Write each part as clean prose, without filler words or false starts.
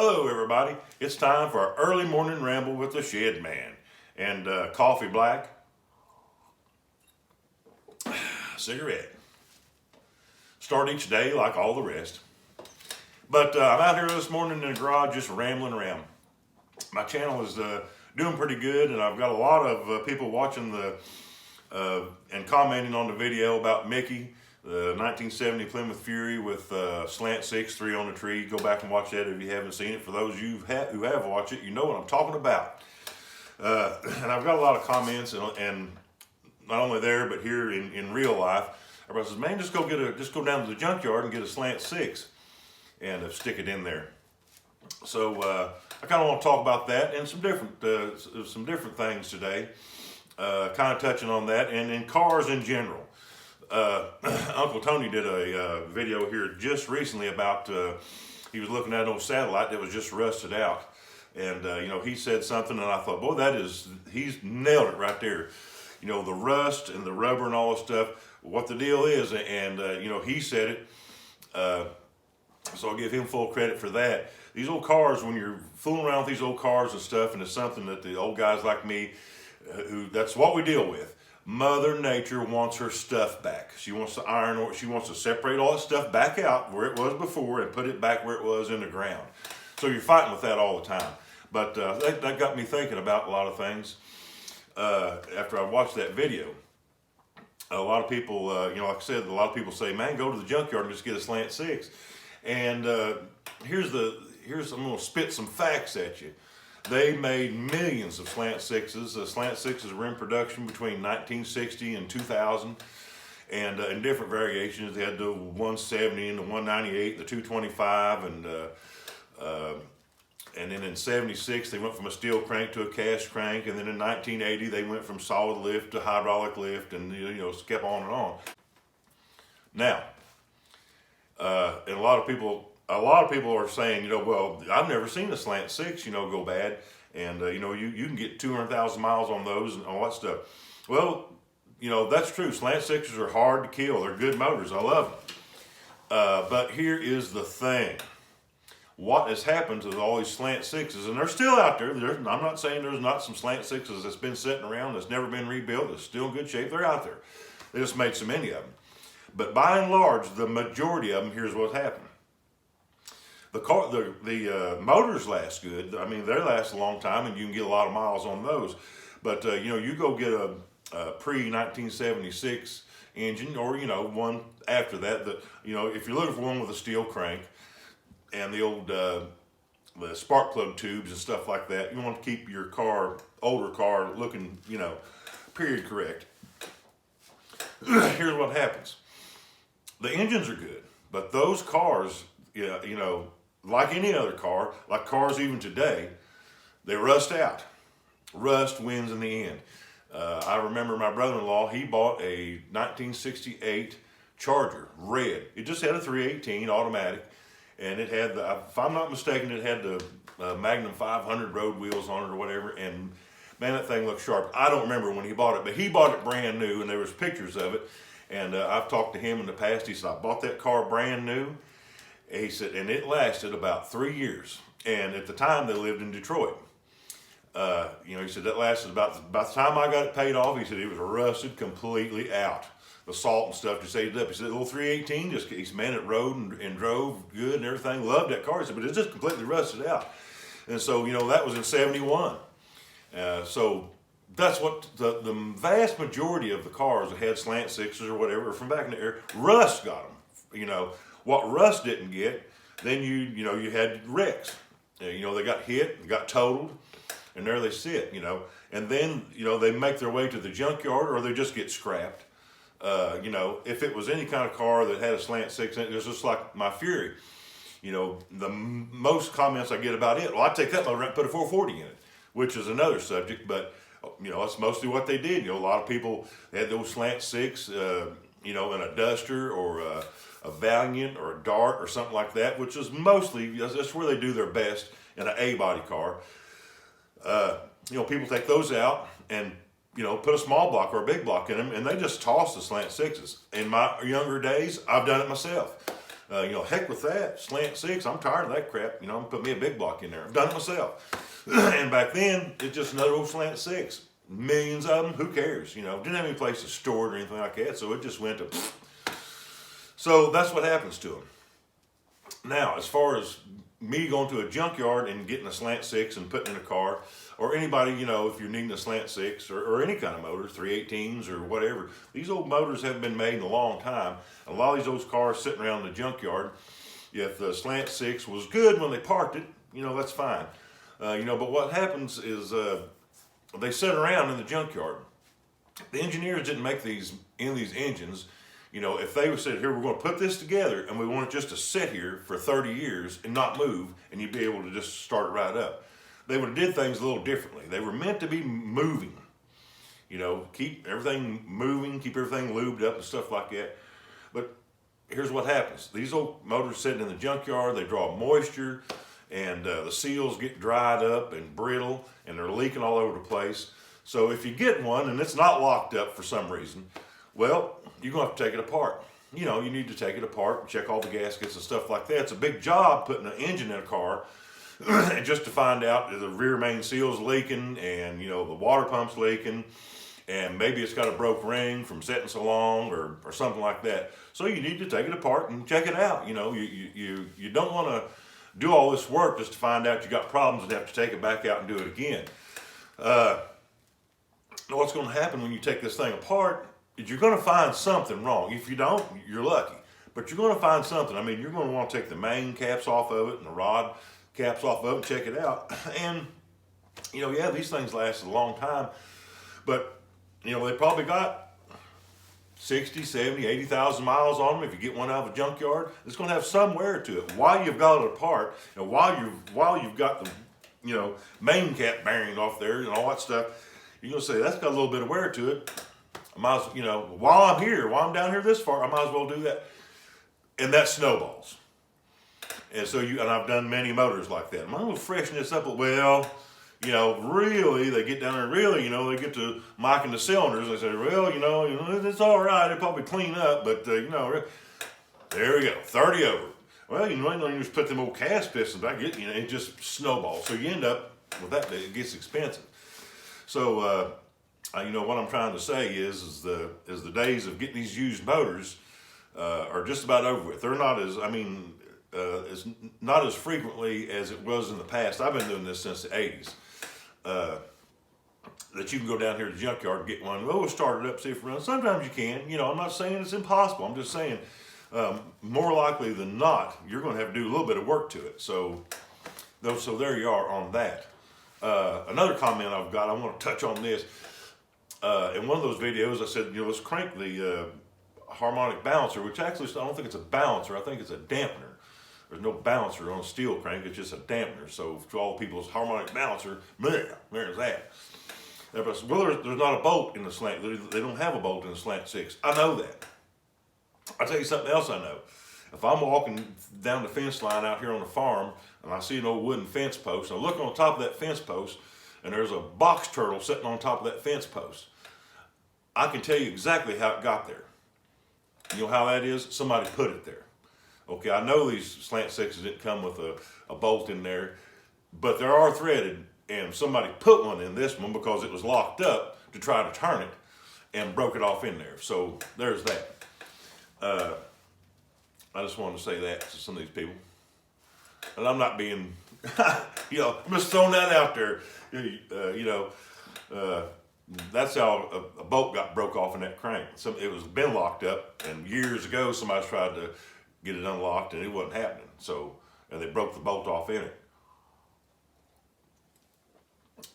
Hello everybody, it's time for our early morning ramble with the Shed Man. And coffee black, cigarette. Start each day like all the rest. But I'm out here this morning in the garage just rambling around. My channel is doing pretty good, and I've got a lot of people watching and commenting on the video about Mickey, the 1970 Plymouth Fury with Slant Six, 3 on the tree. Go back and watch that if you haven't seen it. For those of you who have watched it, you know what I'm talking about. And I've got a lot of comments, and not only there, but here in real life. Everybody says, man, just go down to the junkyard and get a Slant Six and stick it in there. So I kind of want to talk about that and some different things today, kind of touching on that and in cars in general. Uncle Tony did a video here just recently about he was looking at an old satellite that was just rusted out, and he said something, and I thought, boy, he's nailed it right there. The rust and the rubber and all this stuff, what the deal is, and he said it. So I'll give him full credit for that. These old cars, when you're fooling around with these old cars and stuff, and it's something that the old guys like me, that's what we deal with. Mother Nature wants her stuff back. She wants to iron, or she wants to separate all that stuff back out where it was before and put it back where it was in the ground. So you're fighting with that all the time. But that got me thinking about a lot of things after I watched that video. A lot of people, like I said, a lot of people say, man, go to the junkyard and just get a Slant Six. And here's I'm going to spit some facts at you. They made millions of Slant Sixes. Slant Sixes were in production between 1960 and 2000, and in different variations. They had the 170 and the 198, the 225, and then in 76 they went from a steel crank to a cast crank, and then in 1980 they went from solid lift to hydraulic lift, and kept on and on. Now, and a lot of people are saying, well, I've never seen a Slant Six, go bad. And, you can get 200,000 miles on those and all that stuff. Well, that's true. Slant Sixes are hard to kill. They're good motors. I love them. But here is the thing. What has happened to all these Slant Sixes? And they're still out there. I'm not saying there's not some Slant Sixes that's been sitting around that's never been rebuilt, that's still in good shape. They're out there. They just made so many of them. But by and large, the majority of them, here's what's happened. The motors last good. I mean, they last a long time, and you can get a lot of miles on those. But you go get a pre-1976 engine, or one after that. If you're looking for one with a steel crank and the old the spark plug tubes and stuff like that, you want to keep your older car looking period correct. Here's what happens. The engines are good, but those cars, like any other car, like cars even today, they rust out. Rust wins in the end. I remember my brother-in-law, he bought a 1968 Charger, red. It just had a 318 automatic, and it had, if I'm not mistaken, it had the Magnum 500 road wheels on it or whatever, and man, that thing looked sharp. I don't remember when he bought it, but he bought it brand new, and there was pictures of it. And I've talked to him in the past. He said, I bought that car brand new. He said, and it lasted about 3 years. And at the time, they lived in Detroit. He said that lasted about the time I got it paid off. He said it was rusted completely out. The salt and stuff just ate it up. He said, little 318, he said, man, it rode and drove good and everything. Loved that car. He said, but it just completely rusted out. And so, that was in 71. So that's what the vast majority of the cars that had Slant Sixes or whatever from back in the era, rust got them. What rust didn't get, then you had wrecks. They got hit, they got totaled, and there they sit. And then they make their way to the junkyard, or they just get scrapped. If it was any kind of car that had a Slant Six in it, it was just like my Fury. The most comments I get about it, well, I take that motor and put a 440 in it, which is another subject, but that's mostly what they did. A lot of people had those Slant Six, in a Duster or a Valiant or a Dart or something like that, which is mostly, that's where they do their best in an A-body car. People take those out and, put a small block or a big block in them, and they just toss the Slant Sixes. In my younger days, I've done it myself. Heck with that. Slant six, I'm tired of that crap. I'm going to put me a big block in there. I've done it myself. And back then, it's just another old slant six. Millions of them, who cares? Didn't have any place to store it or anything like that, so it just went to. So that's what happens to them. Now, as far as me going to a junkyard and getting a slant six and putting in a car, or anybody, if you're needing a slant six or any kind of motor, 318s or whatever, these old motors haven't been made in a long time. A lot of these old cars sitting around in the junkyard, if the slant six was good when they parked it, that's fine. But what happens is they sit around in the junkyard. The engineers didn't make these engines. If they would said, here, we're going to put this together and we want it just to sit here for 30 years and not move, and you'd be able to just start it right up. They would have did things a little differently. They were meant to be moving. Keep everything moving, keep everything lubed up and stuff like that. But here's what happens. These old motors sitting in the junkyard, they draw moisture, and the seals get dried up and brittle, and they're leaking all over the place. So if you get one and it's not locked up for some reason, well, you're going to have to take it apart. You need to take it apart, check all the gaskets and stuff like that. It's a big job putting an engine in a car and just to find out that the rear main seal's leaking and, the water pump's leaking, and maybe it's got a broke ring from sitting so long or something like that. So you need to take it apart and check it out. You don't want to do all this work just to find out you got problems and have to take it back out and do it again. What's going to happen when you take this thing apart is you're going to find something wrong. If you don't, you're lucky. But you're going to find something. You're going to want to take the main caps off of it and the rod caps off of it and check it out. And, these things last a long time. But, they probably got 60, 70, 80,000 miles on them. If you get one out of a junkyard, it's going to have some wear to it. While you've got it apart, and while you've got the, main cap bearing off there and all that stuff, you're going to say, that's got a little bit of wear to it. I might as, while I'm down here this far, I might as well do that. And that snowballs. And so and I've done many motors like that. I'm going to freshen this up. Well, really, they get down there, really, they get to micing the cylinders. They say, well, it's all right. It'll probably clean up, but, there we go, 30 over. Well, you just put them old cast pistons back, it just snowballs. So you end up with that, it gets expensive. So, what I'm trying to say is the days of getting these used motors are just about over with. They're not as not as frequently as it was in the past. I've been doing this since the 80s. That you can go down here to the junkyard and get one. Well, we'll start it up, see if it runs. Sometimes you can. I'm not saying it's impossible. I'm just saying more likely than not, you're going to have to do a little bit of work to it. So there you are on that. Another comment I've got, I want to touch on this. In one of those videos, I said, let's crank the harmonic balancer, which actually, I don't think it's a balancer. I think it's a dampener. There's no balancer on a steel crank. It's just a dampener. So to all people's harmonic balancer, there's that. Everybody says, well, there's not a bolt in the slant. They don't have a bolt in the slant six. I know that. I'll tell you something else I know. If I'm walking down the fence line out here on the farm and I see an old wooden fence post, and I look on top of that fence post and there's a box turtle sitting on top of that fence post, I can tell you exactly how it got there. You know how that is? Somebody put it there. Okay, I know these slant sixes didn't come with a bolt in there, but they are threaded, and somebody put one in this one because it was locked up to try to turn it and broke it off in there. So there's that. I just wanted to say that to some of these people. And I'm not being, I'm just throwing that out there. That's how a bolt got broke off in that crank. It was been locked up, and years ago somebody tried to get it unlocked and it wasn't happening. So, and they broke the bolt off in it.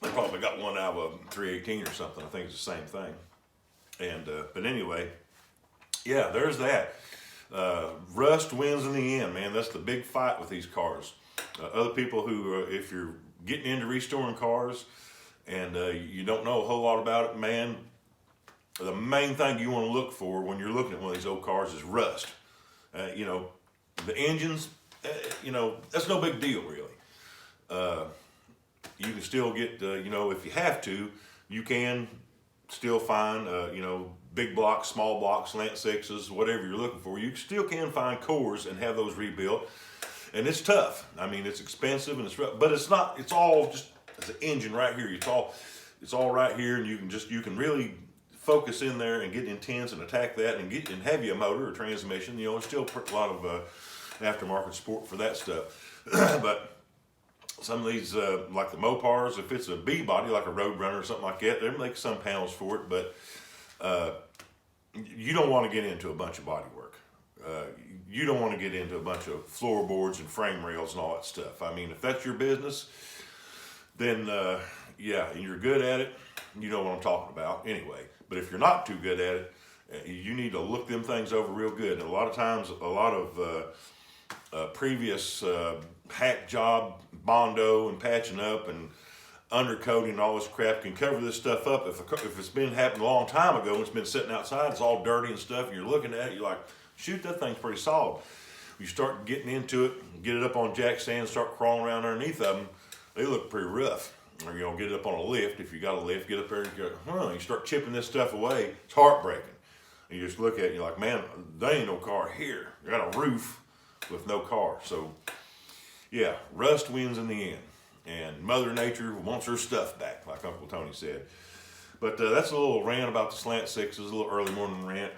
They probably got one out of a 318 or something. I think it's the same thing. And but anyway, yeah, there's that. Rust wins in the end, man. That's the big fight with these cars. Other people who, if you're getting into restoring cars and you don't know a whole lot about it, man, the main thing you want to look for when you're looking at one of these old cars is rust. The engines, that's no big deal, really. You can still get, if you have to, you can still find, big blocks, small blocks, slant sixes, whatever you're looking for. You still can find cores and have those rebuilt. And it's tough. I mean, it's expensive and but it's not, it's all just, it's an engine right here. It's all right here, and you can really focus in there and get intense and attack that and have you a motor or transmission. It's still a lot of aftermarket support for that stuff. But some of these, like the Mopars, if it's a B body, like a Roadrunner or something like that, they make some panels for it, but you don't want to get into a bunch of body work. You don't want to get into a bunch of floorboards and frame rails and all that stuff. I mean, if that's your business, then yeah, and you're good at it, you know what I'm talking about anyway. But if you're not too good at it, you need to look them things over real good. And a lot of times, a lot of previous hack job, Bondo and patching up and undercoating and all this crap can cover this stuff up. If it's been happening a long time ago and it's been sitting outside, it's all dirty and stuff, and you're looking at it, you're like, shoot, that thing's pretty solid. You start getting into it, get it up on jack stands, start crawling around underneath of them, they look pretty rough. Or get it up on a lift, if you got a lift, get up there and you start chipping this stuff away, it's heartbreaking. And you just look at it and you're like, man, there ain't no car here. You got a roof with no car. So yeah, rust wins in the end. And Mother Nature wants her stuff back, like Uncle Tony said. But that's a little rant about the Slant Sixes, a little early morning rant.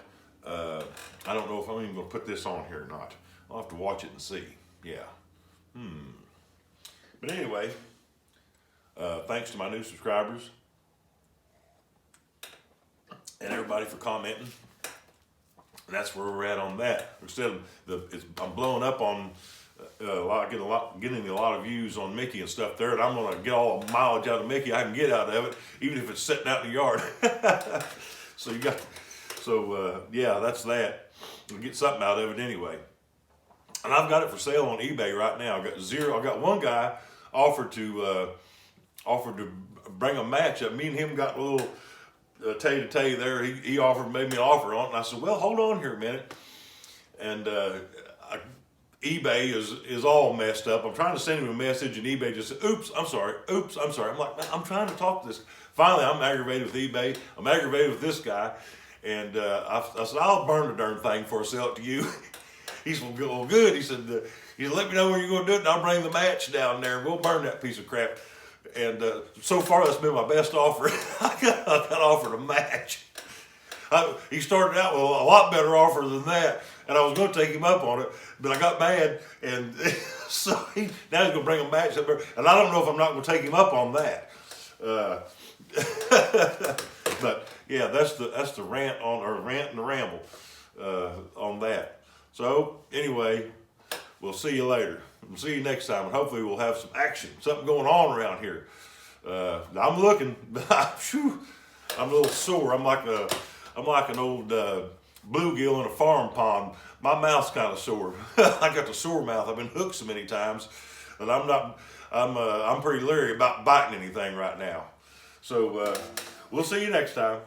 I don't know if I'm even going to put this on here or not. I'll have to watch it and see. Yeah. But anyway, thanks to my new subscribers and everybody for commenting. And that's where we're at on that. Instead of I'm blowing up on getting a lot of views on Mickey and stuff there, and I'm gonna get all the mileage out of Mickey I can get out of it, even if it's sitting out in the yard. Yeah, that's that. We'll get something out of it anyway. And I've got it for sale on eBay right now. I got one guy offered to bring a match up. Me and him got a little tay there. He made me an offer on it, and I said, well, hold on here a minute. And eBay is all messed up. I'm trying to send him a message, and eBay just said, oops, I'm sorry. I'm like, man, I'm trying to talk to this. Finally, I'm aggravated with eBay. I'm aggravated with this guy. And I said, I'll burn the darn thing before I sell it to you. He said, well, good. He said, let me know when you're going to do it, and I'll bring the match down there, and we'll burn that piece of crap. And so far, that's been my best offer. I got offered a match. He started out with a lot better offer than that, and I was going to take him up on it, but I got mad, and so now he's going to bring a match up there, and I don't know if I'm not going to take him up on that. But yeah, that's the rant and the ramble on that. So anyway, we'll see you later. We'll see you next time, and hopefully we'll have some action, something going on around here. I'm looking, I'm a little sore. I'm like an old bluegill in a farm pond. My mouth's kind of sore. I got the sore mouth. I've been hooked so many times that I'm pretty leery about biting anything right now. So we'll see you next time.